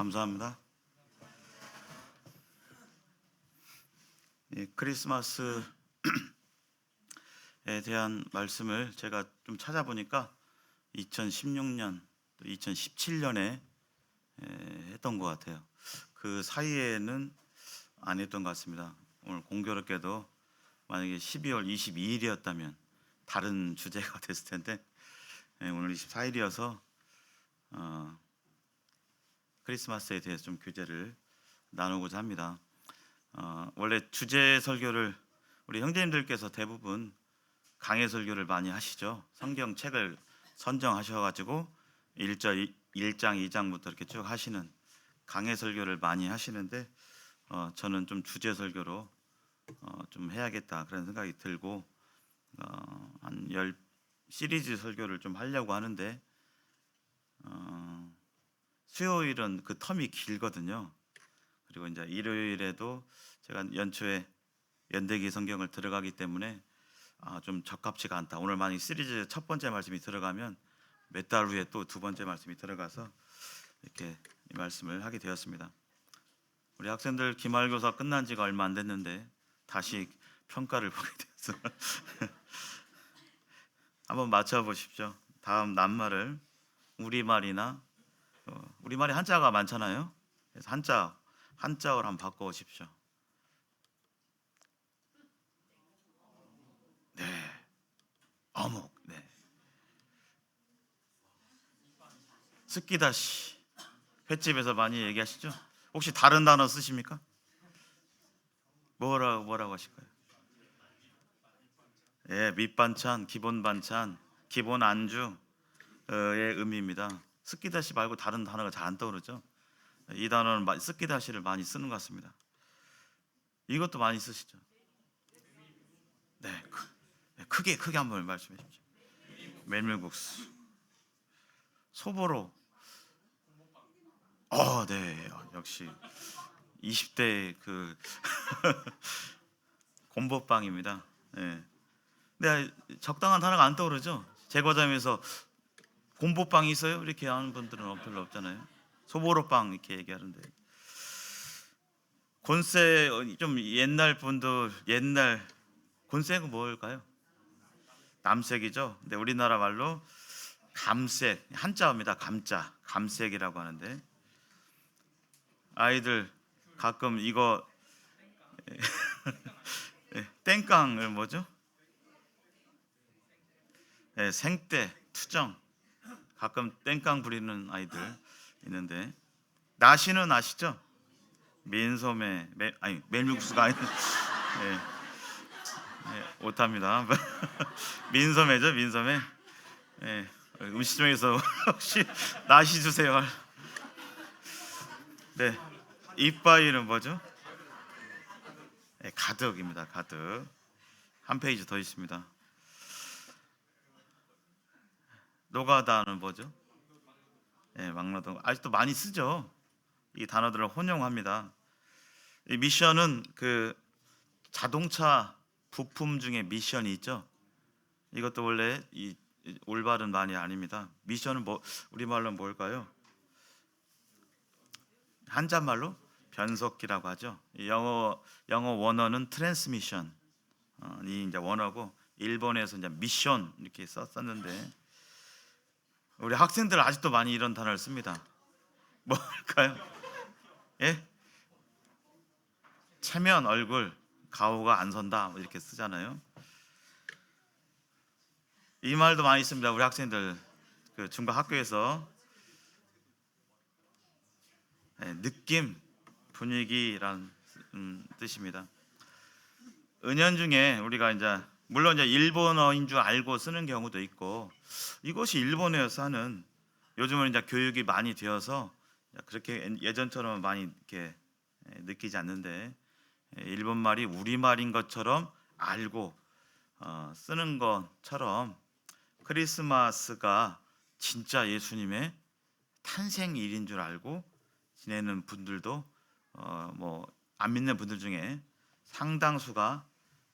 감사합니다. 크리스마스에 대한 말씀을 제가 좀 찾아보니까 2016년, 또 2017년에 했던 것 같아요. 그 사이에는 안 했던 것 같습니다. 오늘 공교롭게도 만약에 12월 22일이었다면 다른 주제가 됐을 텐데 오늘 24일이어서 크리스마스에 대해서 좀 교제를 나누고자 합니다. 원래 주제 설교를 우리 형제님들께서 대부분 강해 설교를 많이 하시죠. 성경책을 선정하셔가지고 1장, 2장부터 이렇게 쭉 하시는 강해 설교를 많이 하시는데 저는 좀 주제 설교로 좀 해야겠다 그런 생각이 들고 한 10 시리즈 설교를 좀 하려고 하는데 수요일은 그 텀이 길거든요. 그리고 이제 일요일에도 제가 연초에 연대기 성경을 들어가기 때문에 좀 적합치가 않다. 오늘 만약 시리즈 첫 번째 말씀이 들어가면 몇 달 후에 또 두 번째 말씀이 들어가서 이렇게 이 말씀을 하게 되었습니다. 우리 학생들 기말고사 끝난 지가 얼마 안 됐는데 다시 평가를 보게 되어서 한번 맞춰보십시오. 다음 낱말을 우리말이나 우리말이 한자가 많잖아요. 그래서 한자어로 한번 바꿔오십시오. 네, 어묵. 네, 스키다시. 횟집에서 많이 얘기하시죠? 혹시 다른 단어 쓰십니까? 뭐라고 하실까요? 예, 밑반찬, 기본 반찬, 기본 안주의 의미입니다. 스키다시 말고 다른 단어가 잘 안 떠오르죠? 이 단어는 스키다시를 많이 쓰는 것 같습니다. 이것도 많이 쓰시죠? 네, 크게 한번 말씀해 주십시오. 메밀국수, 소보로. 네, 역시 20대 그 곰보빵입니다. 네. 근데 적당한 단어가 안 떠오르죠? 제과점에서 곰보빵이 있어요? 이렇게 하는 분들은 별로 없잖아요. 소보로빵 이렇게 얘기하는데 곤세 좀 옛날 분들 옛날 곤세는 뭘까요? 남색이죠. 근데 우리나라 말로 감색 한자어입니다. 감색이라고 하는데 아이들 가끔 이거 땡깡을 뭐죠? 생떼 투정 가끔 땡깡 부리는 아이들 있는데 나시는 아시죠? 민소매 아니 메밀국수가 아닌 오답니다. 민소매죠, 민소매. 음식점에서 혹시 나시 주세요. 네, 이빠이는 뭐죠? 가득입니다. 가득. 한 페이지 더 있습니다. 노가다는 뭐죠? 막노동. 아직도 많이 쓰죠. 이 단어들을 혼용합니다. 이 미션은 그 자동차 부품 중에 미션이 있죠. 이것도 원래 이 올바른 말이 아닙니다. 미션은 우리말로 뭘까요? 한자말로 변속기라고 하죠. 영어 원어는 트랜스미션이 이제 원어고 일본에서 이제 미션 이렇게 썼었는데 우리 학생들 아직도 많이 이런 단어를 씁니다. 뭘까요? 예? 체면 얼굴 가오가 안 선다 이렇게 쓰잖아요. 이 말도 많이 씁니다. 우리 학생들 그 중간 학교에서 느낌 분위기란 뜻입니다. 은연중에 우리가 이제 물론 이제 일본어인 줄 알고 쓰는 경우도 있고 이것이 일본어여서 하는 요즘은 이제 교육이 많이 되어서 그렇게 예전처럼 많이 이렇게 느끼지 않는데 일본 말이 우리 말인 것처럼 알고 쓰는 것처럼 크리스마스가 진짜 예수님의 탄생일인 줄 알고 지내는 분들도 뭐 안 믿는 분들 중에 상당수가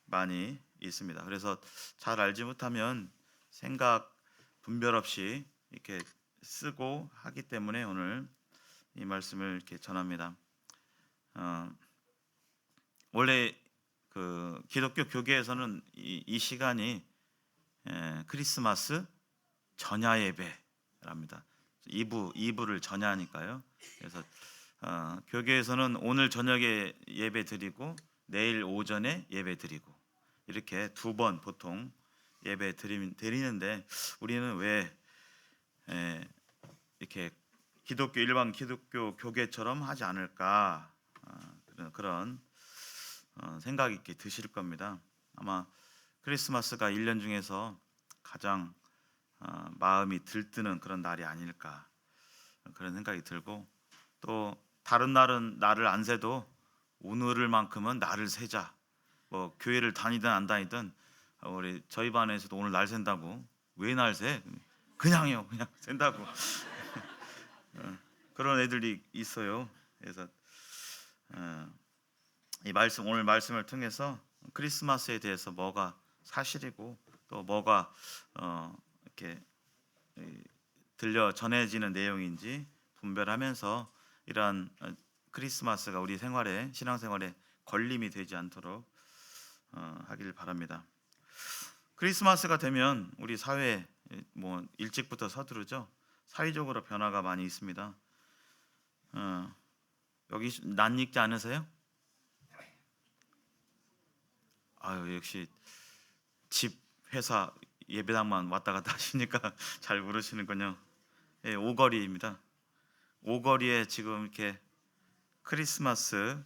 많이 있습니다. 그래서 잘 알지 못하면 생각 분별 없이 이렇게 쓰고 하기 때문에 오늘 이 말씀을 이렇게 전합니다. 원래 그 기독교 교계에서는 이 시간이 크리스마스 전야 예배랍니다. 2부를 전야니까요. 그래서 교계에서는 오늘 저녁에 예배 드리고 내일 오전에 예배 드리고 이렇게 두 번 보통 예배 드리는데 우리는 왜 이렇게 일반 기독교 교계처럼 하지 않을까 그런 생각이 이렇게 드실 겁니다. 아마 크리스마스가 1년 중에서 가장 마음이 들뜨는 그런 날이 아닐까 그런 생각이 들고, 또 다른 날은 날을 안 세도 오늘만큼은 날을 세자. 뭐 교회를 다니든 안 다니든 우리 저희 반에서도 오늘 날 센다고. 왜 날 세? 그냥요, 그냥 센다고. 그런 애들이 있어요. 그래서 이 말씀, 오늘 말씀을 통해서 크리스마스에 대해서 뭐가 사실이고 또 뭐가 이렇게 들려 전해지는 내용인지 분별하면서 이러한 크리스마스가 우리 생활에, 신앙생활에 걸림이 되지 않도록 하길 바랍니다. 크리스마스가 되면 우리 사회 뭐 일찍부터 서두르죠. 사회적으로 변화가 많이 있습니다. 여기 낯익지 않으세요? 아유, 역시 집, 회사, 예배당만 왔다 갔다 하시니까 잘 모르시는군요. 예, 오거리입니다. 오거리에 지금 이렇게 크리스마스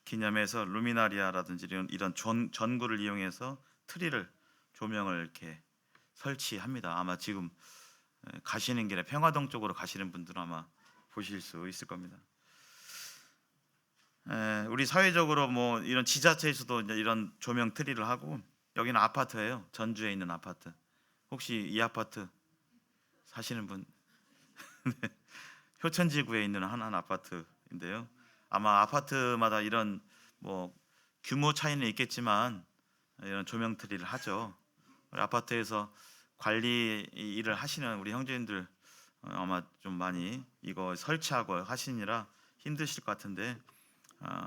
기념해서 루미나리아라든지 이런 전구를 이용해서 트리를, 조명을 이렇게 설치합니다. 아마 지금 가시는 길에 평화동 쪽으로 가시는 분들은 아마 보실 수 있을 겁니다. 우리 사회적으로 뭐 이런 지자체에서도 이제 이런 조명 트리를 하고, 여기는 아파트예요. 전주에 있는 아파트. 혹시 이 아파트 사시는 분? 효천지구에 있는 한 아파트인데요. 아마 아파트마다 이런 뭐 규모 차이는 있겠지만 이런 조명 트리를 하죠. 우리 아파트에서 관리 일을 하시는 우리 형제님들 아마 좀 많이 이거 설치하고 하시느라 힘드실 것 같은데,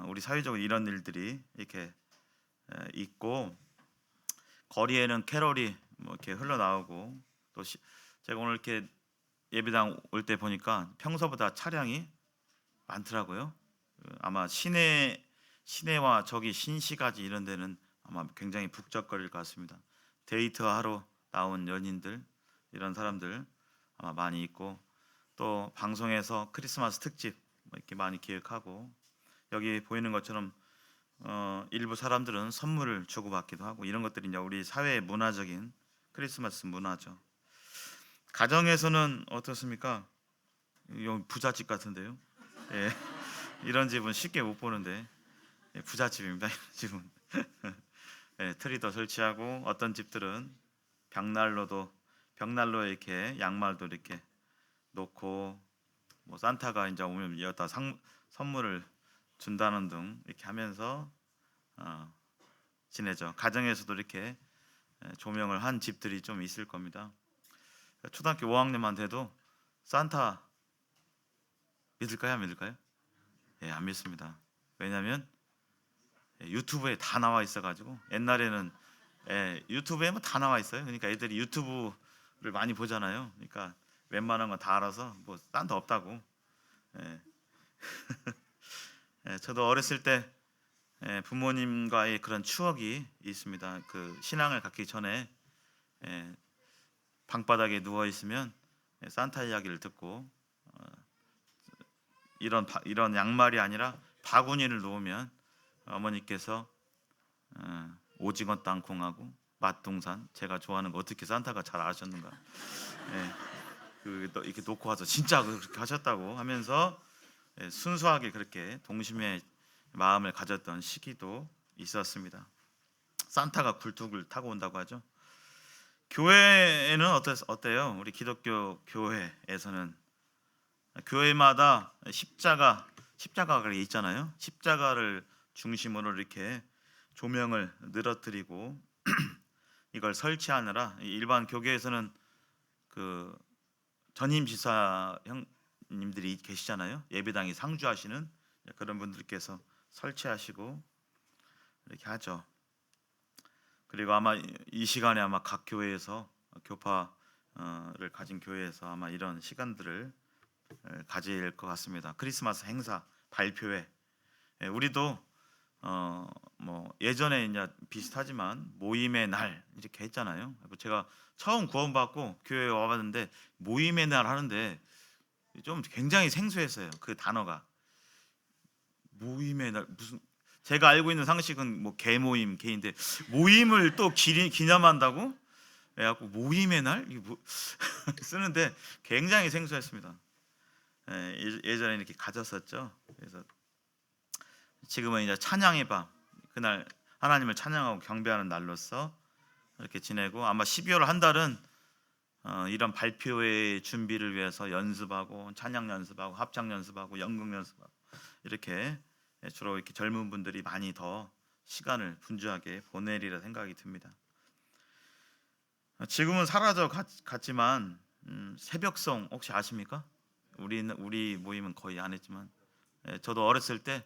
우리 사회적으로 이런 일들이 이렇게 있고, 거리에는 캐럴이 뭐 이렇게 흘러나오고, 또 제가 오늘 이렇게 예배당 올 때 보니까 평소보다 차량이 많더라고요. 아마 시내와 저기 신시가지 이런 데는 아마 굉장히 북적거릴 것 같습니다. 데이트하러 나온 연인들, 이런 사람들 아마 많이 있고, 또 방송에서 크리스마스 특집 이렇게 많이 기획하고, 여기 보이는 것처럼 일부 사람들은 선물을 주고받기도 하고, 이런 것들이 이제 우리 사회의 문화적인 크리스마스 문화죠. 가정에서는 어떻습니까? 여기 부잣집 같은데요. 예, 이런 집은 쉽게 못 보는데 부잣집입니다. 이런 집은 예, 트리도 설치하고, 어떤 집들은 벽난로에 이렇게 양말도 이렇게 놓고, 뭐 산타가 이제 오면 여기다 선물을 준다는 등 이렇게 하면서 지내죠. 가정에서도 이렇게 조명을 한 집들이 좀 있을 겁니다. 초등학교 5학년만 돼도 산타 믿을까요? 안 믿을까요? 예, 안 믿습니다. 왜냐하면 유튜브에 다 나와 있어가지고, 옛날에는 유튜브에 뭐 다 나와 있어요. 그러니까 애들이 유튜브를 많이 보잖아요. 그러니까 웬만한 건 다 알아서 뭐 산타 없다고. 예. 저도 어렸을 때 부모님과의 그런 추억이 있습니다. 그 신앙을 갖기 전에 방바닥에 누워 있으면 산타 이야기를 듣고, 이런 양말이 아니라 바구니를 놓으면 어머니께서 오징어 땅콩하고 맛동산, 제가 좋아하는 거 어떻게 산타가 잘 아셨는가, 이렇게 놓고 와서 진짜 그렇게 하셨다고 하면서 순수하게 그렇게 동심의 마음을 가졌던 시기도 있었습니다. 산타가 굴뚝을 타고 온다고 하죠. 교회에는 어때요? 우리 기독교 교회에서는 교회마다 십자가가 있잖아요. 십자가를 중심으로 이렇게 조명을 늘어뜨리고 이걸 설치하느라, 일반 교계에서는 그 전임 지사 목사님들이 계시잖아요. 예배당이 상주하시는 그런 분들께서 설치하시고 이렇게 하죠. 그리고 아마 이 시간에 아마 각 교회에서 교파를 가진 교회에서 아마 이런 시간들을 가질 것 같습니다. 크리스마스 행사 발표회. 우리도 뭐 예전에 이제 비슷하지만 모임의 날 이렇게 했잖아요. 제가 처음 구원받고 교회에 와봤는데 모임의 날 하는데 좀 굉장히 생소했어요. 그 단어가 모임의 날 무슨 제가 알고 있는 상식은 뭐 개모임 개인데 모임을 또 기념한다고? 그래갖고 모임의 날 이게 뭐 쓰는데 굉장히 생소했습니다. 예전에 이렇게 가졌었죠. 그래서 지금은 이제 찬양의 밤 그날 하나님을 찬양하고 경배하는 날로서 이렇게 지내고 아마 12월 한 달은 이런 발표회 준비를 위해서 연습하고 찬양 연습하고 합창 연습하고 연극 연습하고 이렇게 주로 이렇게 젊은 분들이 많이 더 시간을 분주하게 보내리라 생각이 듭니다. 지금은 사라져 갔지만 새벽송 혹시 아십니까? 우리 모임은 거의 안 했지만 저도 어렸을 때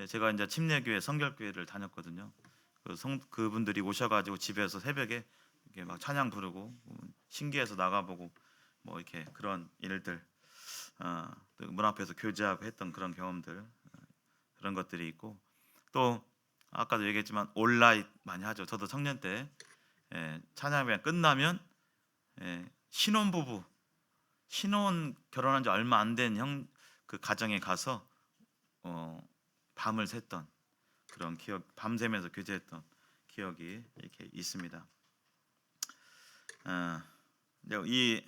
제가 이제 침례교회 성결교회를 다녔거든요. 그분들이 오셔가지고 집에서 새벽에 이렇게 막 찬양 부르고 신기해서 나가보고 뭐 이렇게 그런 일들 문 앞에서 교제하고 했던 그런 경험들 그런 것들이 있고 또 아까도 얘기했지만 온라인 많이 하죠. 저도 청년 때 찬양회 끝나면 신혼부부 신혼 결혼한 지 얼마 안 된 형 그 가정에 가서 밤을 샜던 그런 기억, 밤새면서 교제했던 기억이 이렇게 있습니다. 이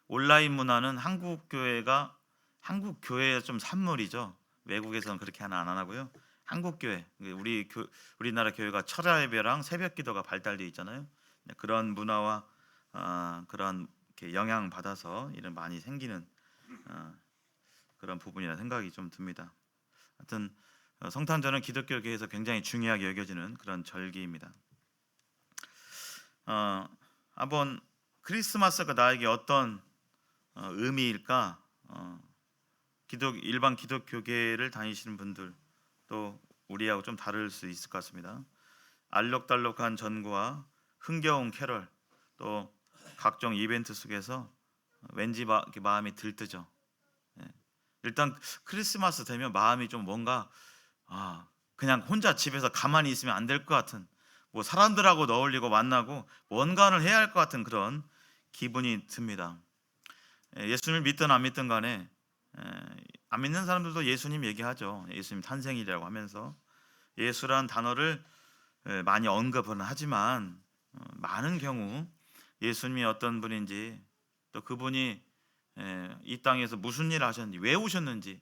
온라인 문화는 한국 교회의 좀 산물이죠. 외국에서는 그렇게 하나 안 하고요. 한국 교회, 우리나라 교회가 철야 예배랑 새벽 기도가 발달되어 있잖아요. 그런 문화와 그런 영향 받아서 이런 많이 생기는 그런 부분이라 생각이 좀 듭니다. 하여튼 성탄절은 기독교계에서 굉장히 중요하게 여겨지는 그런 절기입니다. 한번 크리스마스가 나에게 어떤 의미일까? 일반 기독교계를 다니시는 분들 또 우리하고 좀 다를 수 있을 것 같습니다. 알록달록한 전구와 흥겨운 캐럴 또 각종 이벤트 속에서 왠지 마음이 들뜨죠. 일단 크리스마스 되면 마음이 좀 뭔가 그냥 혼자 집에서 가만히 있으면 안 될 것 같은 뭐 사람들하고 어울리고 만나고 뭔가를 해야 할 것 같은 그런 기분이 듭니다. 예수님을 믿든 안 믿든 간에 안 믿는 사람들도 예수님 얘기하죠. 예수님 탄생이라고 하면서 예수란 단어를 많이 언급은 하지만 많은 경우 예수님이 어떤 분인지 또 그분이 이 땅에서 무슨 일을 하셨는지 왜 오셨는지에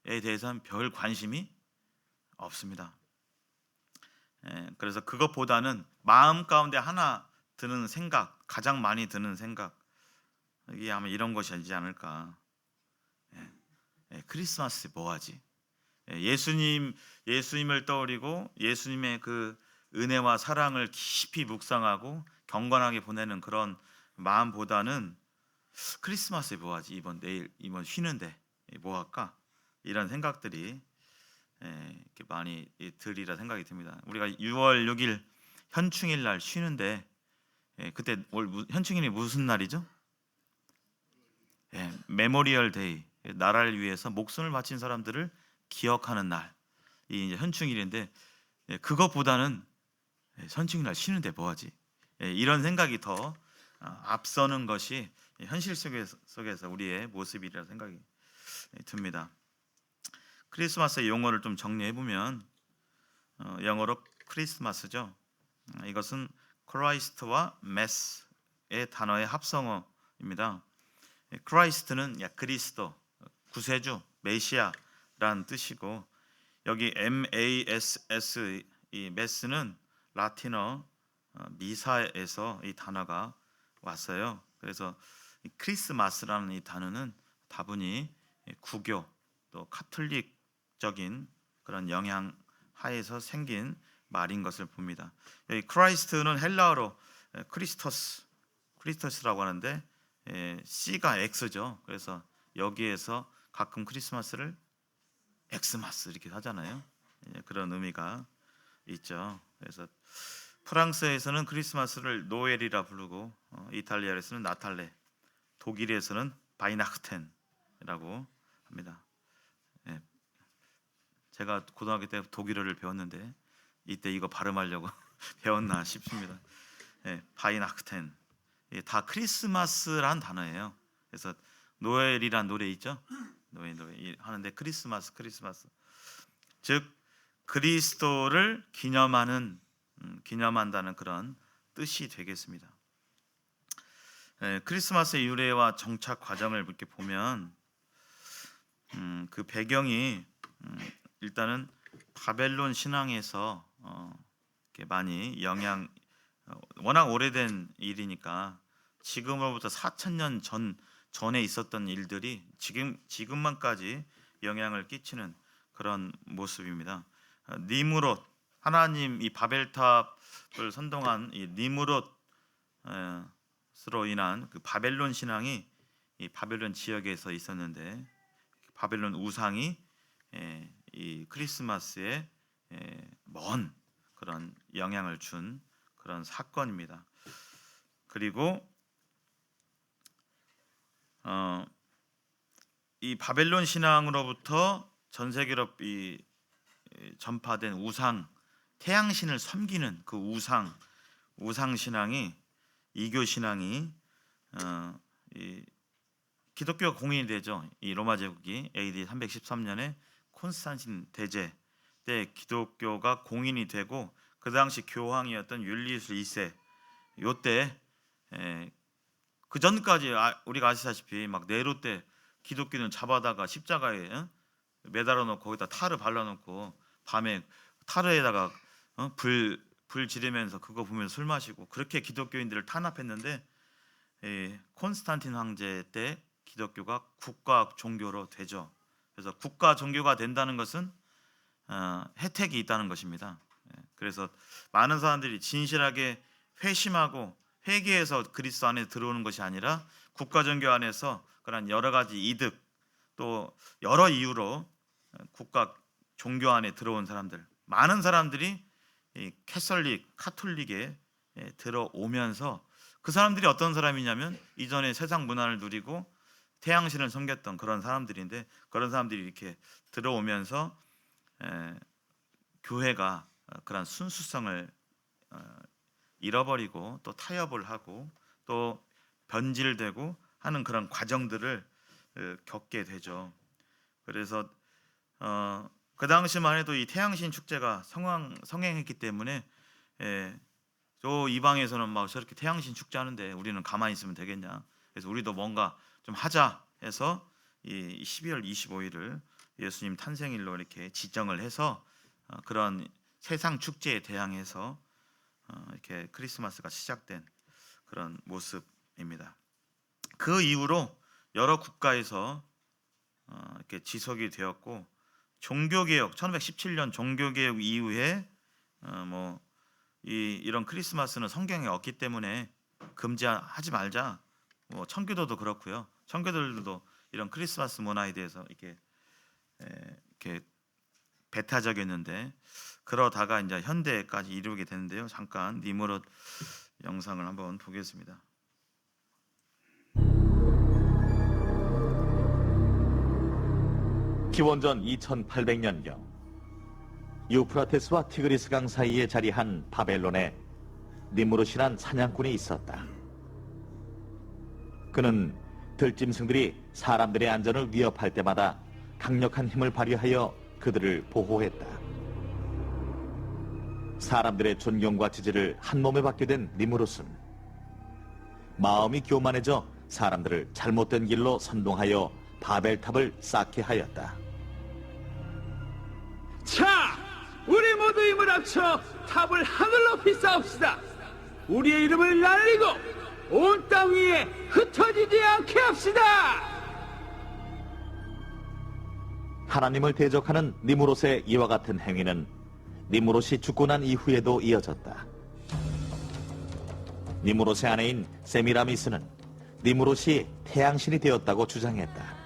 대해서는 별 관심이 없습니다. 그래서 그것보다는 마음 가운데 하나 드는 생각, 가장 많이 드는 생각 이게 아마 이런 것이지 않을까. 크리스마스에 뭐하지? 예수님을 떠올리고 예수님의 그 은혜와 사랑을 깊이 묵상하고 경건하게 보내는 그런 마음보다는 크리스마스에 뭐하지? 이번 쉬는데 뭐할까? 이런 생각들이 이렇게 많이 들이라 생각이 듭니다. 우리가 6월 6일 현충일 날 쉬는데 그때 현충일이 무슨 날이죠? 메모리얼 데이, 나라를 위해서 목숨을 바친 사람들을 기억하는 날이 이제 현충일인데 그것보다는 현충일 날 쉬는데 뭐하지? 이런 생각이 더 앞서는 것이 현실 속에서 우리의 모습이라 생각이 듭니다. 크리스마스의 용어를 좀 정리해 보면 영어로 크리스마스죠. 이것은 크라이스트와 메스의 단어의 합성어입니다. 크라이스트는 그리스도, 구세주, 메시아라는 뜻이고 여기 MASS 이 메스는 라틴어 미사에서 이 단어가 왔어요. 그래서 이 크리스마스라는 이 단어는 다분히 구교 또 카톨릭적인 그런 영향 하에서 생긴 말인 것을 봅니다. 여기 크라이스트는 헬라어로 크리스토스라고 하는데 C가 X죠. 그래서 여기에서 가끔 크리스마스를 엑스마스 이렇게 하잖아요. 그런 의미가 있죠. 그래서 프랑스에서는 크리스마스를 노엘이라 부르고 이탈리아에서는 나탈레, 독일에서는 바이나흐텐이라고 합니다. 제가 고등학교 때 독일어를 배웠는데 이때 이거 발음하려고 배웠나 싶습니다. 바이나흐텐, 다 크리스마스란 단어예요. 그래서 노엘이란 노래 있죠? 노엘 하는데 크리스마스, 즉 그리스도를 기념한다는 그런 뜻이 되겠습니다. 크리스마스의 유래와 정착 과정을 이렇게 보면 그 배경이 일단은 바벨론 신앙에서 이렇게 많이 워낙 오래된 일이니까 지금으로부터 4,000년 전에 있었던 일들이 지금만까지 영향을 끼치는 그런 모습입니다. 니므롯, 하나님 이 바벨탑을 선동한 이 니므롯으로 인한 그 바벨론 신앙이 이 바벨론 지역에서 있었는데 바벨론 우상이 이 크리스마스에 먼 그런 영향을 준 그런 사건입니다. 그리고 이 바벨론 신앙으로부터 전 세계로 이 전파된 우상, 태양신을 섬기는 그 우상 신앙이, 이교 신앙이 이 기독교가 공인이 되죠. 이 로마 제국이 AD 313년에 콘스탄틴 대제 때 기독교가 공인이 되고 그 당시 교황이었던 율리우스 2세 요때 그 전까지 우리가 아시다시피 막 네로 때 기독교는 잡아다가 십자가에 매달아 놓고 거기다 탈을 발라 놓고 밤에 타르에다가 불 지르면서 그거 보면서 술 마시고 그렇게 기독교인들을 탄압했는데 콘스탄틴 황제 때 기독교가 국가 종교로 되죠. 그래서 국가 종교가 된다는 것은 혜택이 있다는 것입니다. 그래서 많은 사람들이 진실하게 회심하고 회개해서 그리스도 안에 들어오는 것이 아니라 국가 종교 안에서 그런 여러 가지 이득 또 여러 이유로 국가 종교 안에 들어온 사람들, 많은 사람들이 카톨릭에 들어오면서 그 사람들이 어떤 사람이냐면 이전에 세상 문화를 누리고 태양신을 섬겼던 그런 사람들인데 그런 사람들이 이렇게 들어오면서 교회가 그런 순수성을 잃어버리고 또 타협을 하고 또 변질되고 하는 그런 과정들을 겪게 되죠. 그래서 그 당시만 해도 이 태양신 축제가 성행했기 때문에 저 이방에서는 막 저렇게 태양신 축제 하는데 우리는 가만히 있으면 되겠냐. 그래서 우리도 뭔가 좀 하자 해서 이 12월 25일을 예수님 탄생일로 이렇게 지정을 해서 그런 세상 축제에 대항해서 이렇게 크리스마스가 시작된 그런 모습입니다. 그 이후로 여러 국가에서 이렇게 지속이 되었고 종교개혁 1917년 종교개혁 이후에 이런 크리스마스는 성경에 없기 때문에 금지하지 말자. 청교도도 그렇고요. 청교도들도 이런 크리스마스 문화에 대해서 이렇게 배타적이었는데 그러다가 이제 현대까지 이르게 되는데요. 잠깐 니므롯 영상을 한번 보겠습니다. 기원전 2800년경 유프라테스와 티그리스강 사이에 자리한 바벨론에 니므롯이란 사냥꾼이 있었다. 그는 들짐승들이 사람들의 안전을 위협할 때마다 강력한 힘을 발휘하여 그들을 보호했다. 사람들의 존경과 지지를 한 몸에 받게 된 니므롯은 마음이 교만해져 사람들을 잘못된 길로 선동하여 바벨탑을 쌓게 하였다. 자, 우리 모두 힘을 합쳐 탑을 하늘 높이 쌓읍시다. 우리의 이름을 날리고 온 땅 위에 흩어지지 않게 합시다. 하나님을 대적하는 니므롯의 이와 같은 행위는 니므롯이 죽고 난 이후에도 이어졌다. 니므롯의 아내인 세미라미스는 니므롯이 태양신이 되었다고 주장했다.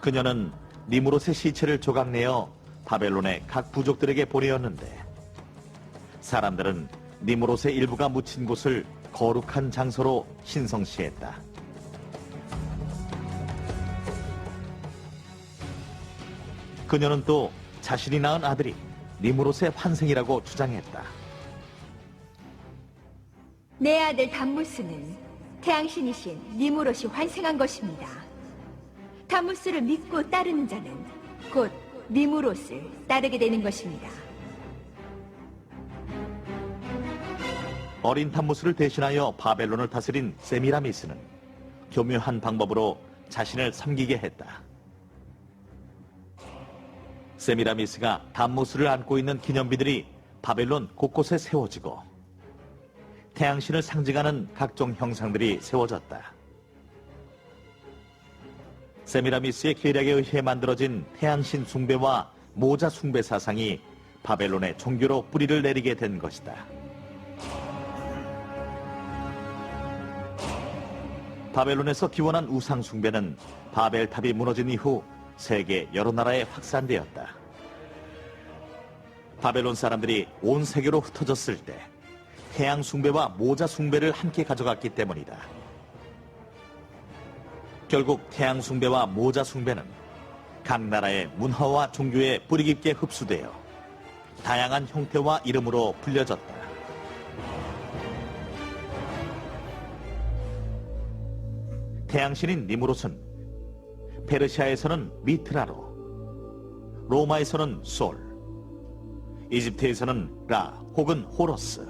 그녀는 니무롯의 시체를 조각내어 바벨론의 각 부족들에게 보내었는데 사람들은 니무롯의 일부가 묻힌 곳을 거룩한 장소로 신성시했다. 그녀는 또 자신이 낳은 아들이 니무롯의 환생이라고 주장했다. 내 아들 담무스는 태양신이신 니무롯이 환생한 것입니다. 담무스를 믿고 따르는 자는 곧 니무롯을 따르게 되는 것입니다. 어린 담무스를 대신하여 바벨론을 다스린 세미라미스는 교묘한 방법으로 자신을 섬기게 했다. 세미라미스가 담무스를 안고 있는 기념비들이 바벨론 곳곳에 세워지고 태양신을 상징하는 각종 형상들이 세워졌다. 세미라미스의 계략에 의해 만들어진 태양신 숭배와 모자 숭배 사상이 바벨론의 종교로 뿌리를 내리게 된 것이다. 바벨론에서 기원한 우상 숭배는 바벨탑이 무너진 이후 세계 여러 나라에 확산되었다. 바벨론 사람들이 온 세계로 흩어졌을 때 태양 숭배와 모자 숭배를 함께 가져갔기 때문이다. 결국 태양 숭배와 모자 숭배는 각 나라의 문화와 종교에 뿌리 깊게 흡수되어 다양한 형태와 이름으로 불려졌다. 태양신인 니무롯은 페르시아에서는 미트라로, 로마에서는 솔, 이집트에서는 라 혹은 호러스,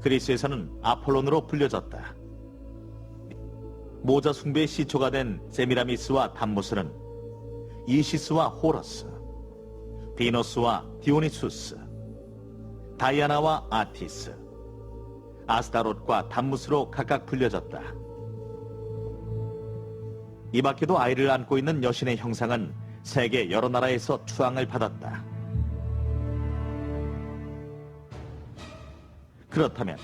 그리스에서는 아폴론으로 불려졌다. 모자 숭배의 시초가 된 세미라미스와 담무스는 이시스와 호러스, 비너스와 디오니수스, 다이아나와 아티스, 아스타롯과 담무스로 각각 불려졌다. 이 밖에도 아이를 안고 있는 여신의 형상은 세계 여러 나라에서 추앙을 받았다. 그렇다면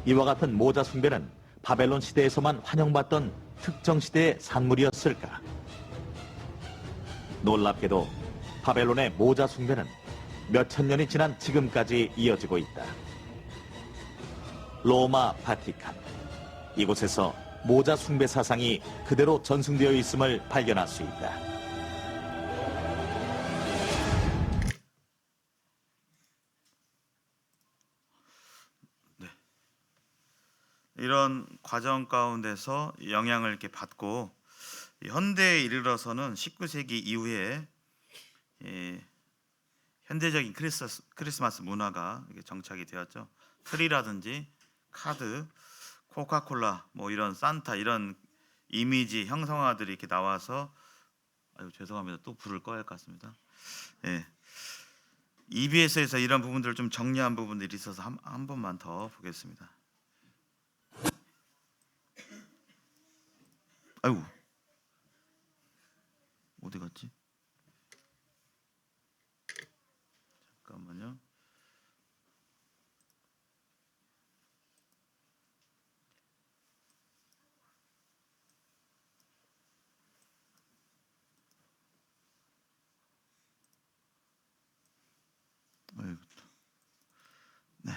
이와 같은 모자 숭배는 바벨론 시대에서만 환영받던 특정 시대의 산물이었을까? 놀랍게도 바벨론의 모자 숭배는 몇천 년이 지난 지금까지 이어지고 있다. 로마 바티칸, 이곳에서 모자 숭배 사상이 그대로 전승되어 있음을 발견할 수 있다. 이런 과정 가운데서 영향을 이렇게 받고 현대에 이르러서는 19세기 이후에 현대적인 크리스마스 문화가 정착이 되었죠. 트리라든지 카드, 코카콜라, 뭐 이런 산타 이런 이미지 형상화들이 이렇게 나와서 아유 죄송합니다. 또 불을 꺼야 할 것 같습니다. 예. EBS에서 이런 부분들을 좀 정리한 부분들이 있어서 한 번만 더 보겠습니다. 아이고 어디 갔지? 잠깐만요. 아이고. 네.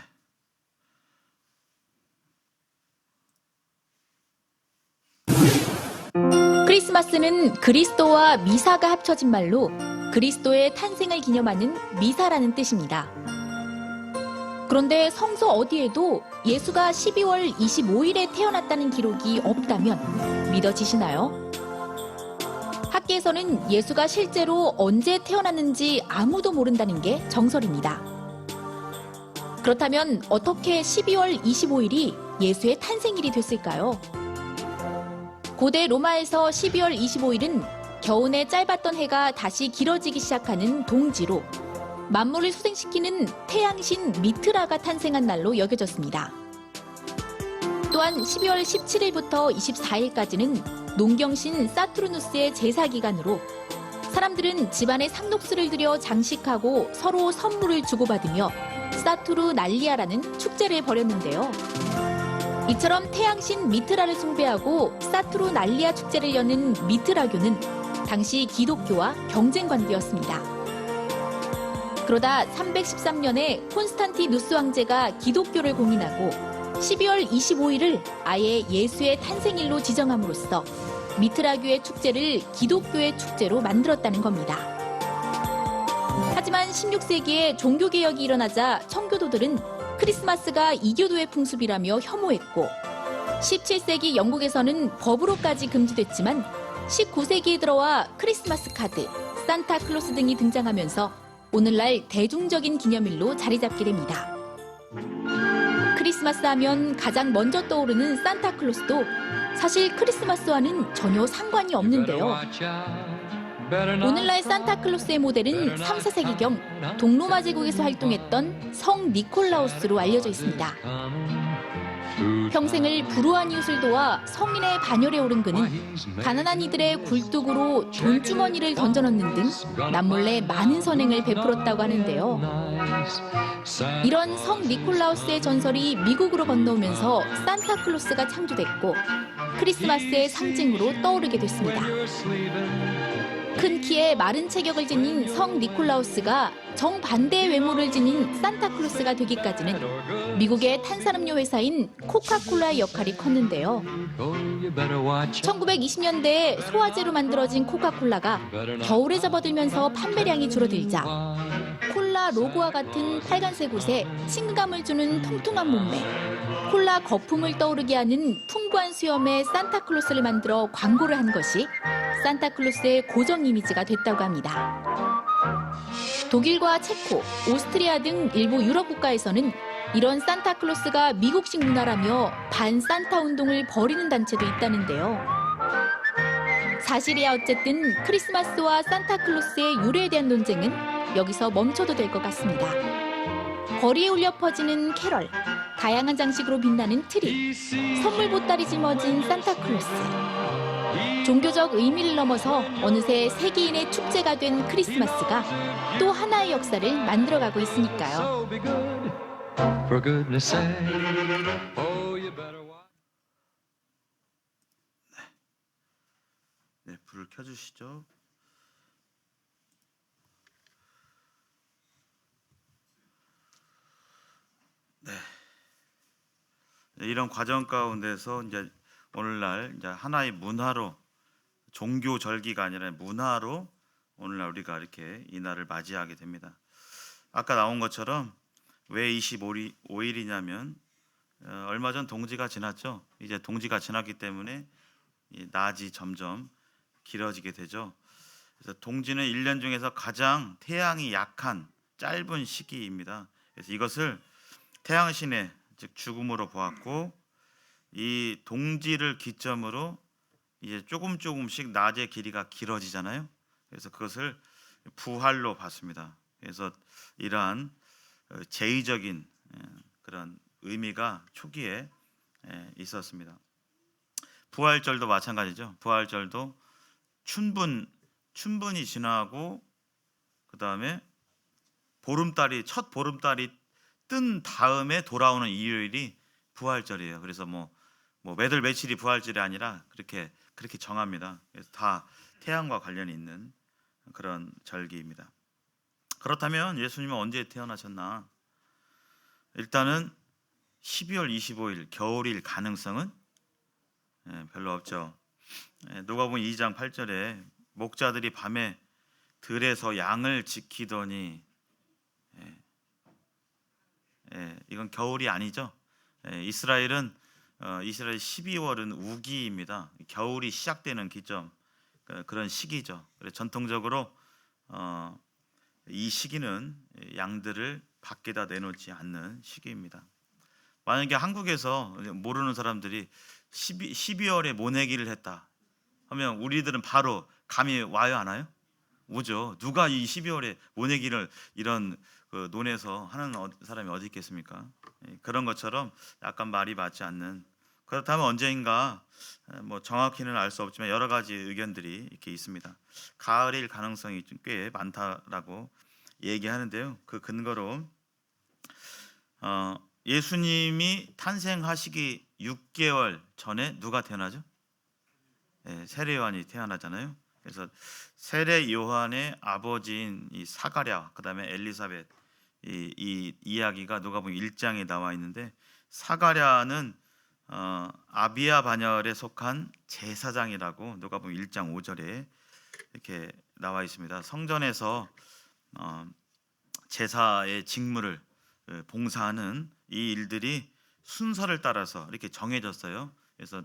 크리스마스는 그리스도와 미사가 합쳐진 말로 그리스도의 탄생을 기념하는 미사라는 뜻입니다. 그런데 성서 어디에도 예수가 12월 25일에 태어났다는 기록이 없다면 믿어지시나요? 학계에서는 예수가 실제로 언제 태어났는지 아무도 모른다는 게 정설입니다. 그렇다면 어떻게 12월 25일이 예수의 탄생일이 됐을까요? 고대 로마에서 12월 25일은 겨우내 짧았던 해가 다시 길어지기 시작하는 동지로 만물을 수생시키는 태양신 미트라가 탄생한 날로 여겨졌습니다. 또한 12월 17일부터 24일까지는 농경신 사투르누스의 제사 기간으로 사람들은 집안에 상록수를 들여 장식하고 서로 선물을 주고받으며 사투르날리아라는 축제를 벌였는데요. 이처럼 태양신 미트라를 숭배하고 사투르날리아 축제를 여는 미트라교는 당시 기독교와 경쟁 관계였습니다. 그러다 313년에 콘스탄티누스 황제가 기독교를 공인하고 12월 25일을 아예 예수의 탄생일로 지정함으로써 미트라교의 축제를 기독교의 축제로 만들었다는 겁니다. 하지만 16세기에 종교개혁이 일어나자 청교도들은 크리스마스가 이교도의 풍습이라며 혐오했고 17세기 영국에서는 법으로까지 금지됐지만 19세기에 들어와 크리스마스 카드, 산타클로스 등이 등장하면서 오늘날 대중적인 기념일로 자리 잡게 됩니다. 크리스마스 하면 가장 먼저 떠오르는 산타클로스도 사실 크리스마스와는 전혀 상관이 없는데요. 오늘날 산타클로스의 모델은 3, 4세기경 동로마 제국에서 활동했던 성 니콜라우스로 알려져 있습니다. 평생을 불우한 이웃을 도와 성인의 반열에 오른 그는 가난한 이들의 굴뚝으로 돈주머니를 던져넣는 등 남몰래 많은 선행을 베풀었다고 하는데요. 이런 성 니콜라우스의 전설이 미국으로 건너오면서 산타클로스가 창조됐고 크리스마스의 상징으로 떠오르게 됐습니다. 큰 키에 마른 체격을 지닌 성 니콜라우스가 정반대의 외모를 지닌 산타클로스가 되기까지는 미국의 탄산음료 회사인 코카콜라의 역할이 컸는데요. 1920년대에 소화제로 만들어진 코카콜라가 겨울에 접어들면서 판매량이 줄어들자 콜라 로고와 같은 빨간색 옷에 친근감을 주는 통통한 몸매, 콜라 거품을 떠오르게 하는 풍부한 수염의 산타클로스를 만들어 광고를 한 것이 산타클로스의 고정 이미지가 됐다고 합니다. 독일과 체코, 오스트리아 등 일부 유럽 국가에서는 이런 산타클로스가 미국식 문화라며 반산타 운동을 벌이는 단체도 있다는데요. 사실이야 어쨌든 크리스마스와 산타클로스의 유래에 대한 논쟁은 여기서 멈춰도 될 것 같습니다. 거리에 울려 퍼지는 캐럴, 다양한 장식으로 빛나는 트리, 선물 보따리 짊어진 산타클로스. 종교적 의미를 넘어서 어느새 세계인의 축제가 된 크리스마스가 또 하나의 역사를 만들어가고 있으니까요. 네, 불을 켜주시죠. 네. 이런 과정 가운데서 이제 오늘날 이제 하나의 문화로 종교 절기가 아니라 문화로 오늘날 우리가 이렇게 이 날을 맞이하게 됩니다. 아까 나온 것처럼 왜 25일이냐면 얼마 전 동지가 지났죠. 이제 동지가 지났기 때문에 이 낮이 점점 길어지게 되죠. 그래서 동지는 1년 중에서 가장 태양이 약한 짧은 시기입니다. 그래서 이것을 태양신의 즉 죽음으로 보았고 이 동지를 기점으로 이제 조금씩 낮의 길이가 길어지잖아요. 그래서 그것을 부활로 봤습니다. 그래서 이러한 제의적인 그런 의미가 초기에 있었습니다. 부활절도 마찬가지죠. 부활절도 춘분이 지나고 그 다음에 첫 보름달이 뜬 다음에 돌아오는 일요일이 부활절이에요. 그래서 뭐 매달 며칠이 부활절이 아니라 그렇게 정합니다. 그래서 다 태양과 관련이 있는 그런 절기입니다. 그렇다면 예수님은 언제 태어나셨나? 일단은 12월 25일 겨울일 가능성은 별로 없죠. 누가복음 2장 8절에 목자들이 밤에 들에서 양을 지키더니 이건 겨울이 아니죠. 이스라엘 12월은 우기입니다. 겨울이 시작되는 기점, 그런 시기죠. 그래서 전통적으로 이 시기는 양들을 밖에다 내놓지 않는 시기입니다. 만약에 한국에서 모르는 사람들이 12월에 모내기를 했다 하면 우리들은 바로 감이 와요, 안 와요? 오죠. 누가 이 12월에 모내기를 이런 그 논에서 하는 사람이 어디 있겠습니까? 그런 것처럼 약간 말이 맞지 않는. 그렇다면 언제인가 뭐 정확히는 알 수 없지만 여러 가지 의견들이 이렇게 있습니다. 가을일 가능성이 꽤 많다라고 얘기하는데요. 그 근거로 예수님이 탄생하시기 6개월 전에 누가 태어나죠? 세례요한이 태어나잖아요. 그래서 세례 요한의 아버지인 이 사가랴, 그다음에 엘리사벳, 이 이야기가 누가복음 1장에 나와 있는데, 사가랴는 아비야 반열에 속한 제사장이라고 누가복음 1장 5절에 이렇게 나와 있습니다. 성전에서 제사의 직무를 봉사하는 이 일들이 순서를 따라서 이렇게 정해졌어요. 그래서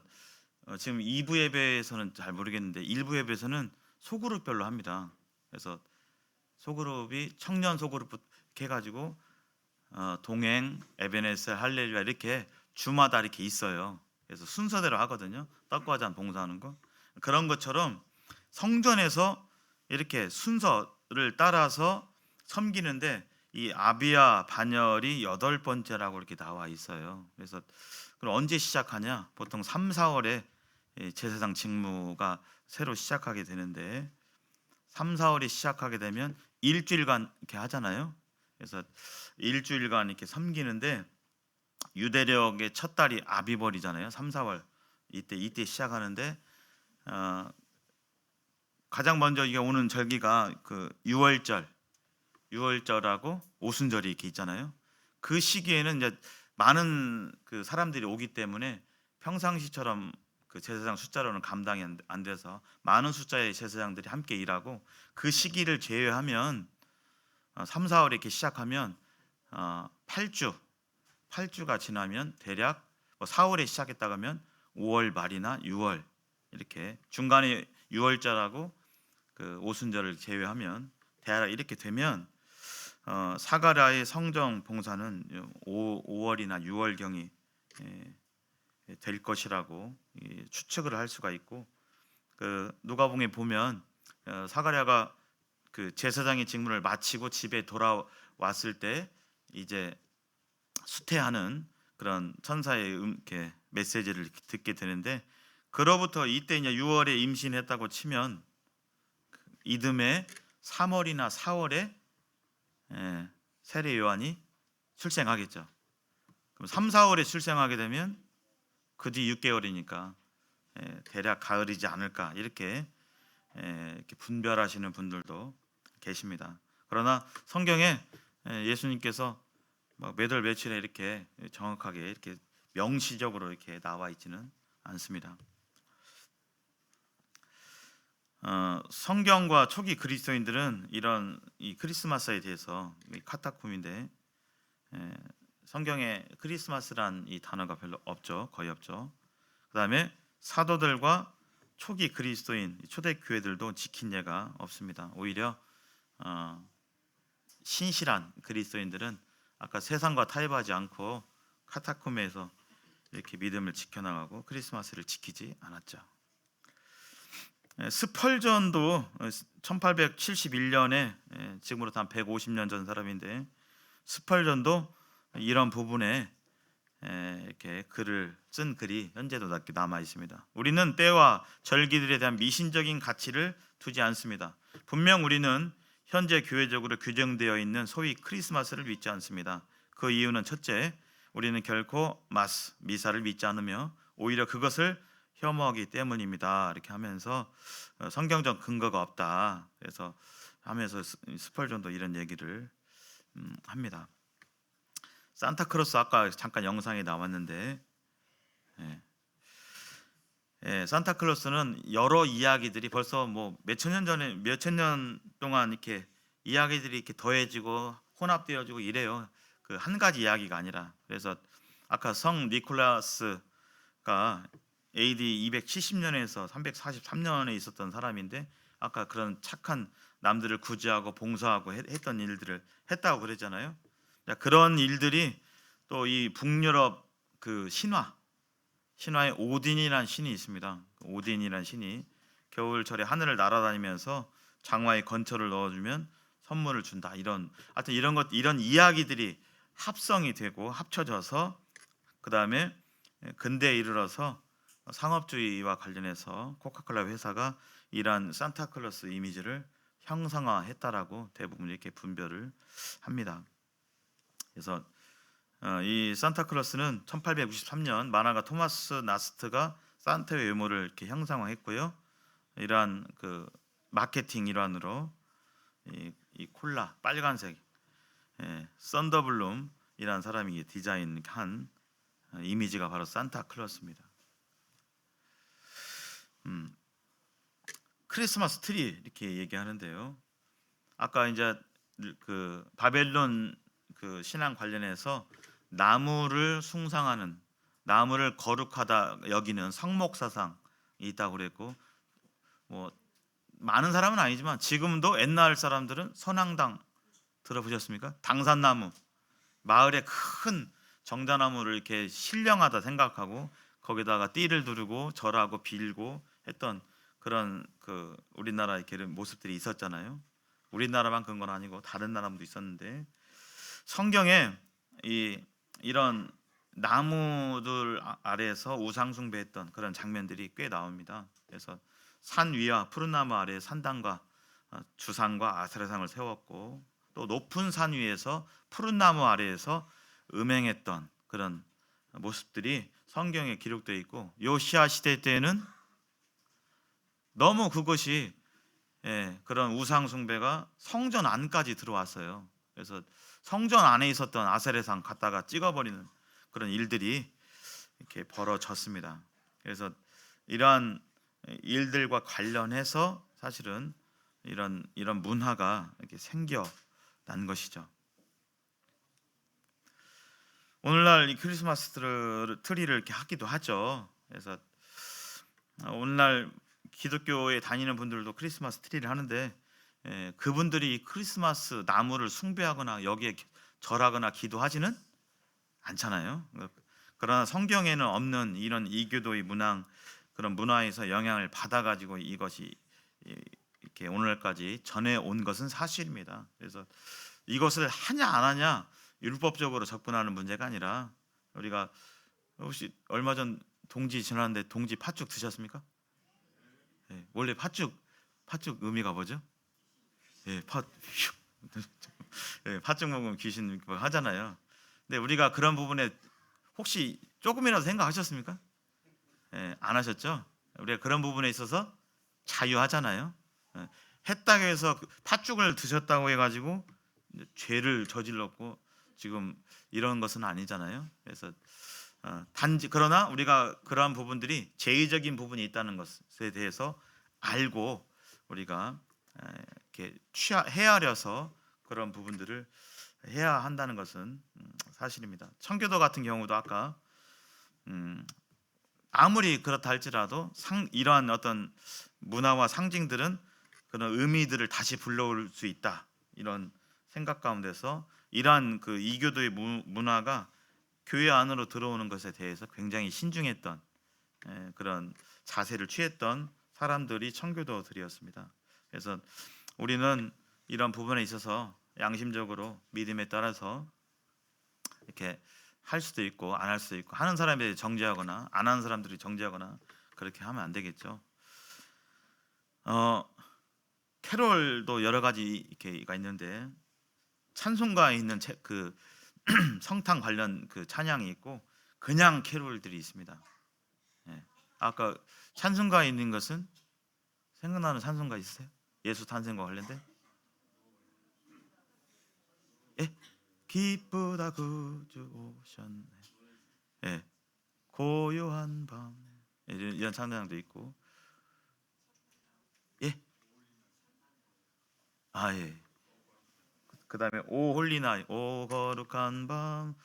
지금 2부 예배에서는 잘 모르겠는데 1부 예배에서는 소그룹별로 합니다. 그래서 소그룹이 청년 소그룹부터 해가지고 동행, 에베네셀, 할렐루야 이렇게 주마다 이렇게 있어요. 그래서 순서대로 하거든요. 떡과 잔 봉사하는 거. 그런 것처럼 성전에서 이렇게 순서를 따라서 섬기는데, 이 아비야 반열이 8번째라고 이렇게 나와 있어요. 그래서 그럼 언제 시작하냐? 보통 3, 4월에 제사장 직무가 새로 시작하게 되는데, 3, 4월에 시작하게 되면 일주일간 이렇게 하잖아요. 그래서 일주일간 이렇게 섬기는데, 유대력의 첫 달이 아비벌이잖아요. 3, 4월 이때 시작하는데, 가장 먼저 이게 오는 절기가 그 유월절하고 오순절이 이렇게 있잖아요. 그 시기에는 이제 많은 그 사람들이 오기 때문에 평상시처럼 그 제사장 숫자로는 감당이 안 돼서 많은 숫자의 제사장들이 함께 일하고, 그 시기를 제외하면 3, 4월에 이렇게 시작하면 8주가 지나면 대략 4월에 시작했다 하면 5월 말이나 6월, 이렇게 중간에 6월절하고 그 오순절을 제외하면 대략 이렇게 되면 사가랴의 성정 봉사는 5월이나 6월경이 될 것이라고 추측을 할 수가 있고, 그 누가복음에 보면 사가랴가 그 제사장의 직무를 마치고 집에 돌아왔을 때 이제 수태하는 그런 천사의 이렇게 메시지를 듣게 되는데, 그로부터 이때 이제 6월에 임신했다고 치면 이듬해 3월이나 4월에 세례 요한이 출생하겠죠. 그럼 3, 4월에 출생하게 되면 그 뒤 6개월이니까 대략 가을이지 않을까, 이렇게 분별하시는 분들도 계십니다. 그러나 성경에 예수님께서 몇 월 며칠에 이렇게 정확하게 이렇게 명시적으로 이렇게 나와 있지는 않습니다. 성경과 초기 그리스도인들은 이런 이 크리스마스에 대해서, 카타쿰인데 성경에 크리스마스란 이 단어가 별로 없죠. 거의 없죠. 그 다음에 사도들과 초기 그리스도인 초대교회들도 지킨 예가 없습니다. 오히려 신실한 그리스도인들은 아까 세상과 타협하지 않고 카타쿰에서 이렇게 믿음을 지켜나가고 크리스마스를 지키지 않았죠. 스펄전도 1871년에 지금으로부터 한 150년 전 사람인데, 스펄전도 이런 부분에 이렇게 글을 쓴 글이 현재도 남아 있습니다. 우리는 때와 절기들에 대한 미신적인 가치를 두지 않습니다. 분명 우리는 현재 교회적으로 규정되어 있는 소위 크리스마스를 믿지 않습니다. 그 이유는 첫째, 우리는 결코 미사를 믿지 않으며 오히려 그것을 혐오하기 때문입니다. 이렇게 하면서 성경적 근거가 없다. 그래서 하면서 스펄전도 이런 얘기를 합니다. 산타크로스 아까 잠깐 영상에 나왔는데, 산타클로스는 여러 이야기들이 벌써 뭐 몇천 년 동안 이렇게 이야기들이 이렇게 더해지고 혼합되어지고 이래요. 그 한 가지 이야기가 아니라. 그래서 아까 성 니콜라스가 AD 270년에서 343년에 있었던 사람인데, 아까 그런 착한 남들을 구제하고 봉사하고 했던 일들을 했다고 그랬잖아요. 그런 일들이 또 이 북유럽 그 신화에 오딘이라는 신이 있습니다. 오딘이라는 신이 겨울철에 하늘을 날아다니면서 장화에 건초를 넣어주면 선물을 준다. 하여튼 이런 이야기들이 합성이 되고 합쳐져서 그 다음에 근대에 이르러서 상업주의와 관련해서 코카콜라 회사가 이러한 산타클로스 이미지를 형상화했다라고 대부분 이렇게 분별을 합니다. 그래서 이 산타클로스는 1863년 만화가 토마스 나스트가 산타의 외모를 이렇게 형상화했고요. 이러한 그 마케팅 일환으로 이 콜라 빨간색 썬더블룸이라는 사람이 디자인한 이미지가 바로 산타클로스입니다. 크리스마스 트리 이렇게 얘기하는데요. 아까 이제 그 바벨론 그 신앙 관련해서 나무를 숭상하는, 나무를 거룩하다 여기는 성목 사상이 있다고 그랬고, 뭐 많은 사람은 아니지만 지금도 옛날 사람들은 선앙당 들어보셨습니까? 당산나무, 마을에 큰 정자나무를 이렇게 신령하다 생각하고 거기다가 띠를 두르고 절하고 빌고 했던 그런 그 우리나라 이렇게 모습들이 있었잖아요. 우리나라만 그런 건 아니고 다른 나라도 있었는데, 성경에 이런 나무들 아래에서 우상 숭배했던 그런 장면들이 꽤 나옵니다. 그래서 산 위와 푸른 나무 아래에 산당과 주상과 아세라상을 세웠고, 또 높은 산 위에서 푸른 나무 아래에서 음행했던 그런 모습들이 성경에 기록되어 있고, 요시야 시대 때는 너무 그것이 그런 우상 숭배가 성전 안까지 들어왔어요. 그래서 성전 안에 있었던 아세라상 갖다가 찍어버리는 그런 일들이 이렇게 벌어졌습니다. 그래서 이러한 일들과 관련해서 사실은 이런 문화가 이렇게 생겨난 것이죠. 오늘날 이 크리스마스 트리를 이렇게 하기도 하죠. 그래서 오늘날 기독교에 다니는 분들도 크리스마스 트리를 하는데, 그분들이 크리스마스 나무를 숭배하거나 여기에 절하거나 기도하지는 않잖아요. 그러나 성경에는 없는 이런 이교도의 그런 문화에서 영향을 받아가지고 이것이 이렇게 오늘까지 전해온 것은 사실입니다. 그래서 이것을 하냐 안 하냐 율법적으로 접근하는 문제가 아니라, 우리가 혹시 얼마 전 동지 지났는데 동지 팥죽 드셨습니까? 원래 팥죽 의미가 뭐죠? 팥죽 먹으면 귀신 하잖아요. 근데 우리가 그런 부분에 혹시 조금이라도 생각하셨습니까? 안 하셨죠? 우리가 그런 부분에 있어서 자유하잖아요. 했다고 해서 팥죽을 드셨다고 해가지고 죄를 저질렀고 지금 이런 것은 아니잖아요. 그래서 단지 그러나 우리가 그러한 부분들이 제의적인 부분이 있다는 것에 대해서 알고 우리가 이렇게 헤아려서 그런 부분들을 해야 한다는 것은 사실입니다. 청교도 같은 경우도 아까 아무리 그렇다 할지라도 이러한 어떤 문화와 상징들은 그런 의미들을 다시 불러올 수 있다, 이런 생각 가운데서 이러한 그 이교도의 문화가 교회 안으로 들어오는 것에 대해서 굉장히 신중했던 그런 자세를 취했던 사람들이 청교도들이었습니다. 그래서 우리는 이런 부분에 있어서 양심적으로 믿음에 따라서 이렇게 할 수도 있고 안 할 수도 있고, 하는 사람이 정죄하거나 안 하는 사람들이 정죄하거나 그렇게 하면 안 되겠죠. 캐롤도 여러 가지 이렇게가 있는데, 찬송가에 있는 그 성탄 관련 그 찬양이 있고 그냥 캐롤들이 있습니다. 아까 찬송가에 있는 것은 생각나는 찬송가 있으세요? 예수 탄생과 관련된? 기쁘다 구주 오셨네. 고요한 밤, 이런 찬양도 있고. 그 다음에 오 홀리나잇, 오 거룩한 밤,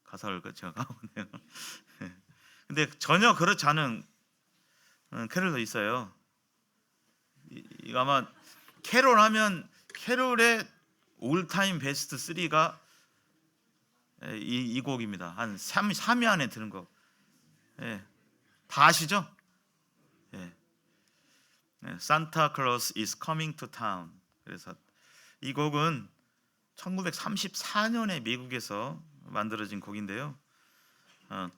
가사를 제가 까먹네요. 근데 전혀 그렇지 않은 캐롤도 있어요. 이거 아마 캐롤 하면 캐롤의 올타임 베스트 3가 이 곡입니다. 한 3위 안에 드는 거. 다 아시죠? Santa Claus is coming to town. 그래서 이 곡은 1934년에 미국에서 만들어진 곡인데요.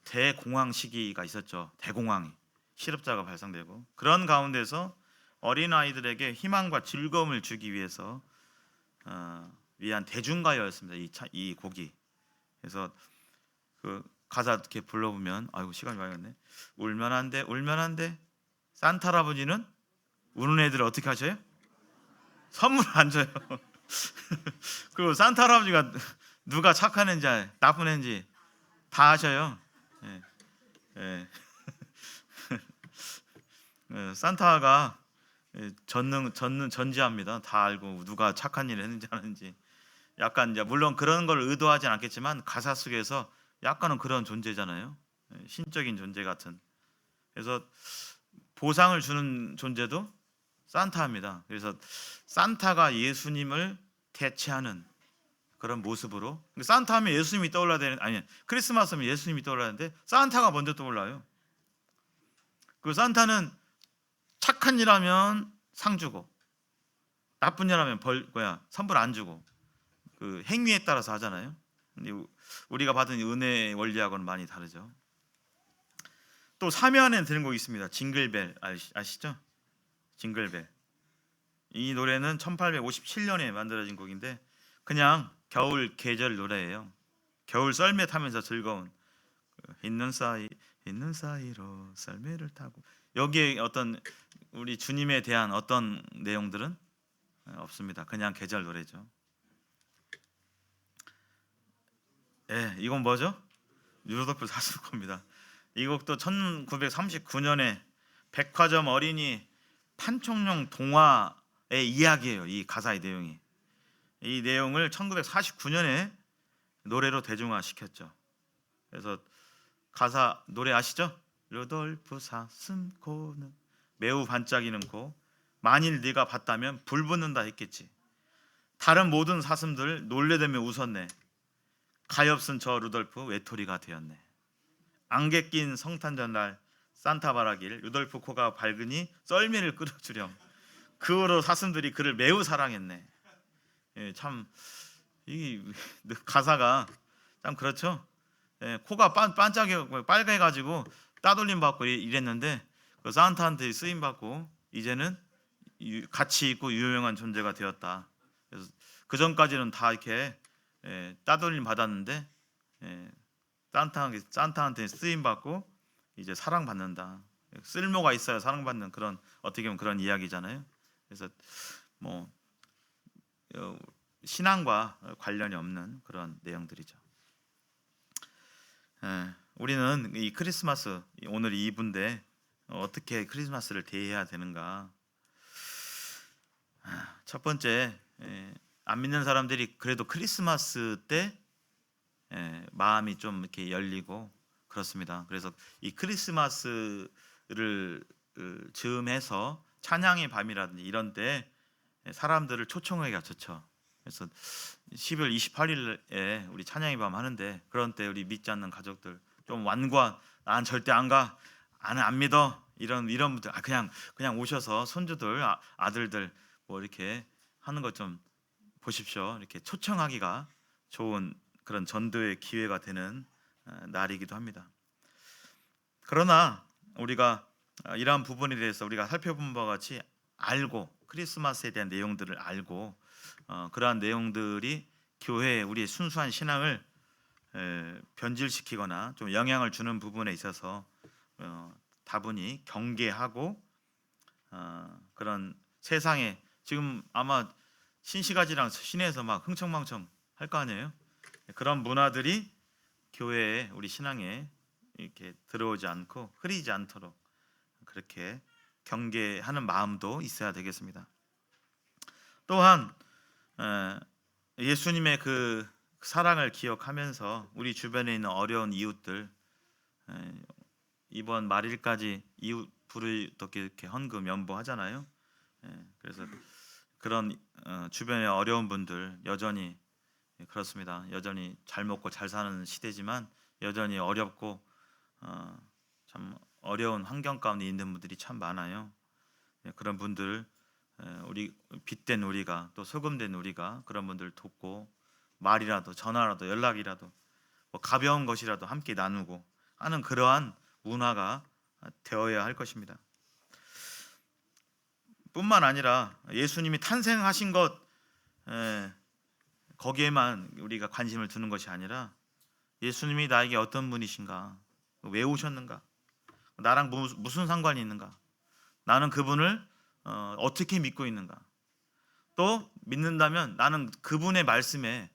대공황 시기가 있었죠. 대공황이, 실업자가 발생되고, 그런 가운데서 어린아이들에게 희망과 즐거움을 주기 위해서 위한 대중가요였습니다. 이 곡이. 그래서 그 가사 이렇게 불러보면, 아이고 시간이 많이 갔네. 울면 안 돼, 울면 안 돼. 산타 할아버지는 우는 애들을 어떻게 하셔요? 선물을 안 줘요. 그리고 산타 할아버지가 누가 착한 애인지 나쁜 애인지 다 아셔요. 예. 예. 예, 산타가 전지합니다. 다 알고 누가 착한 일을 했는지 안 했는지. 약간 이제 물론 그런 걸 의도하진 않겠지만 가사 속에서 약간은 그런 존재잖아요. 예, 신적인 존재 같은. 그래서 보상을 주는 존재도 산타입니다. 그래서 산타가 예수님을 대체하는 그런 모습으로. 산타 하면 예수님이 떠올라야 되는, 아니 크리스마스 하면 예수님이 떠올라야 되는데 산타가 먼저 떠올라요. 그 산타는 착한 일 하면 상 주고 나쁜 일 하면 선물 안 주고 그 행위에 따라서 하잖아요. 근데 우리가 받은 은혜의 원리하고는 많이 다르죠. 또 3회 안에 드는 곡이 있습니다. 징글벨 아시죠? 징글벨. 이 노래는 1857년에 만들어진 곡인데 그냥 겨울 계절 노래예요. 겨울 썰매 타면서 즐거운 있는 사이로 썰매를 타고. 여기에 어떤 우리 주님에 대한 어떤 내용들은 없습니다. 그냥 계절 노래죠. 예, 이건 뭐죠? 루돌프 사슴코입니다. 이 곡도 1939년에 백화점 어린이 판촉용 동화의 이야기예요. 이 가사의 내용이. 이 내용을 1949년에 노래로 대중화시켰죠. 그래서 가사 노래 아시죠? 루돌프 사슴코는 매우 반짝이는 코, 만일 네가 봤다면 불 붙는다 했겠지. 다른 모든 사슴들 놀래대며 웃었네. 가엾은 저 루돌프 외톨이가 되었네. 안개 낀 성탄절날 산타 바라길 루돌프 코가 밝으니 썰매를 끌어주렴. 그 후로 사슴들이 그를 매우 사랑했네. 예, 참 이 가사가 참 그렇죠. 예, 코가 빨개가지고 따돌림 받고 이랬는데 그 산타한테 쓰임 받고 이제는 가치 있고 유용한 존재가 되었다. 그래서 그 전까지는 다 이렇게 따돌림 받았는데 산타한테 쓰임 받고 이제 사랑받는다. 쓸모가 있어야 사랑받는 그런 어떻게 보면 그런 이야기잖아요. 그래서 뭐 신앙과 관련이 없는 그런 내용들이죠. 우리는 이 크리스마스 오늘 2부인데 어떻게 크리스마스를 대해야 되는가? 첫 번째, 안 믿는 사람들이 그래도 크리스마스 때 마음이 좀 이렇게 열리고 그렇습니다. 그래서 이 크리스마스를 즈음해서 찬양의 밤이라든지 이런 때 사람들을 초청하기가 좋죠. 그래서 12월 28일에 우리 찬양의 밤 하는데 그런 때 우리 믿지 않는 가족들 좀 완고한 난 절대 안 가, 안 믿어 이런 분들 그냥 오셔서 손주들 아들들 뭐 이렇게 하는 것 좀 보십시오. 이렇게 초청하기가 좋은 그런 전도의 기회가 되는 날이기도 합니다. 그러나 우리가 이러한 부분에 대해서 우리가 살펴본 바와 같이 알고 크리스마스에 대한 내용들을 알고 그러한 내용들이 교회에 우리의 순수한 신앙을 변질시키거나 좀 영향을 주는 부분에 있어서 다분히 경계하고 그런 세상에 지금 아마 신시가지랑 시내에서 막 흥청망청 할 거 아니에요. 그런 문화들이 교회에 우리 신앙에 이렇게 들어오지 않고 흐리지 않도록 그렇게 경계하는 마음도 있어야 되겠습니다. 또한 예수님의 그 사랑을 기억하면서 우리 주변에 있는 어려운 이웃들 이번 말일까지 이웃 부르짖게 이렇게 헌금 연보하잖아요. 그래서 그런 주변에 어려운 분들 여전히 그렇습니다. 여전히 잘 먹고 잘 사는 시대지만 여전히 어렵고 참 어려운 환경 가운데 있는 분들이 참 많아요. 그런 분들 우리 빚된 우리가 또 소금된 우리가 그런 분들 돕고 말이라도 전화라도 연락이라도 뭐 가벼운 것이라도 함께 나누고 하는 그러한 문화가 되어야 할 것입니다. 뿐만 아니라 예수님이 탄생하신 것 거기에만 우리가 관심을 두는 것이 아니라 예수님이 나에게 어떤 분이신가, 왜 오셨는가, 나랑 무슨 상관이 있는가, 나는 그분을 어떻게 믿고 있는가, 또 믿는다면 나는 그분의 말씀에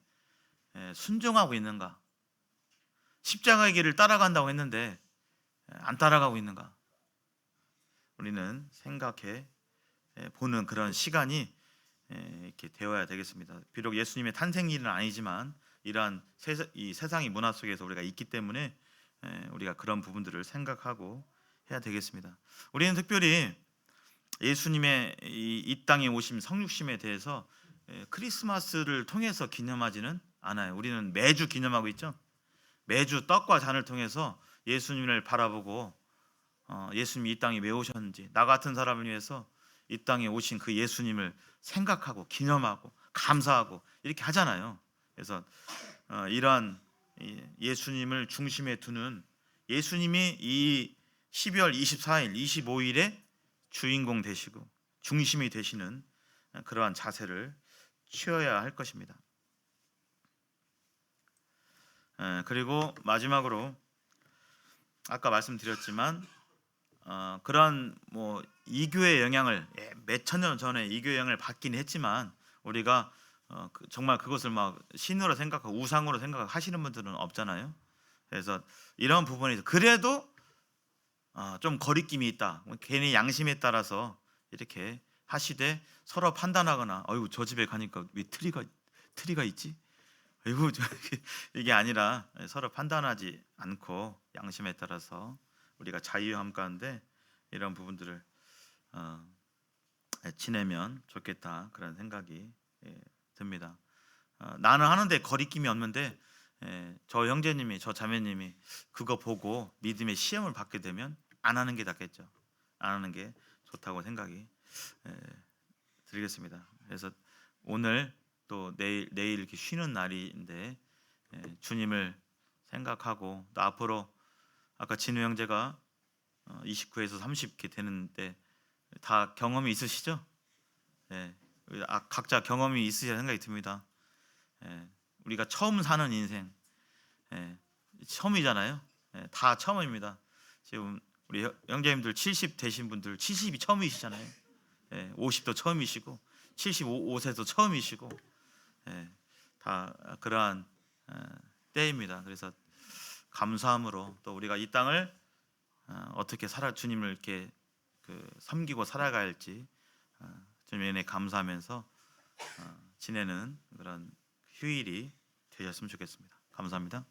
순종하고 있는가? 십자가의 길을 따라간다고 했는데 안 따라가고 있는가? 우리는 생각해 보는 그런 시간이 이렇게 되어야 되겠습니다. 비록 예수님의 탄생일은 아니지만 이러한 이 세상의 문화 속에서 우리가 있기 때문에 우리가 그런 부분들을 생각하고 해야 되겠습니다. 우리는 특별히 예수님의 이 땅에 오심 성육심에 대해서 크리스마스를 통해서 기념하지는 않아요. 우리는 매주 기념하고 있죠. 매주 떡과 잔을 통해서 예수님을 바라보고 예수님이 이 땅에 왜 오셨는지, 나 같은 사람을 위해서 이 땅에 오신 그 예수님을 생각하고 기념하고 감사하고 이렇게 하잖아요. 그래서 이러한 예수님을 중심에 두는, 예수님이 이 12월 24일, 25일에 주인공 되시고 중심이 되시는 그러한 자세를 취해야 할 것입니다. 그리고 마지막으로 아까 말씀드렸지만 그런 뭐 이교의 영향을 몇천 년 전에 이교의 영향을 받긴 했지만 우리가 정말 그것을 막 신으로 생각하고 우상으로 생각하시는 분들은 없잖아요. 그래서 이런 부분에서 그래도 좀 거리낌이 있다. 개인의 양심에 따라서 이렇게 하시되 서로 판단하거나 어이구 저 집에 가니까 왜 트리가 있지? 어이구 이게 아니라 서로 판단하지 않고 양심에 따라서 우리가 자유함 가운데 이런 부분들을 지내면 좋겠다 그런 생각이 듭니다. 나는 하는데 거리낌이 없는데 저 형제님이 저 자매님이 그거 보고 믿음의 시험을 받게 되면 안 하는 게 낫겠죠. 안 하는 게 좋다고 생각이 들겠습니다. 그래서 오늘 또 내일 이렇게 쉬는 날인데 주님을 생각하고 또 앞으로 아까 진우 형제가 29에서 30게 되는데 다 경험이 있으시죠? 각자 경험이 있으시다 생각이 듭니다. 우리가 처음 사는 인생 처음이잖아요. 다 처음입니다. 지금 우리 형제님들 70 되신 분들 70이 처음이시잖아요. 50도 처음이시고 75세도 처음이시고 다 그러한 때입니다. 그래서 감사함으로 또 우리가 이 땅을 어떻게 주님을 이렇게 섬기고 살아가야 할지 주님의 은혜에 감사하면서 지내는 그런 휴일이 되셨으면 좋겠습니다. 감사합니다.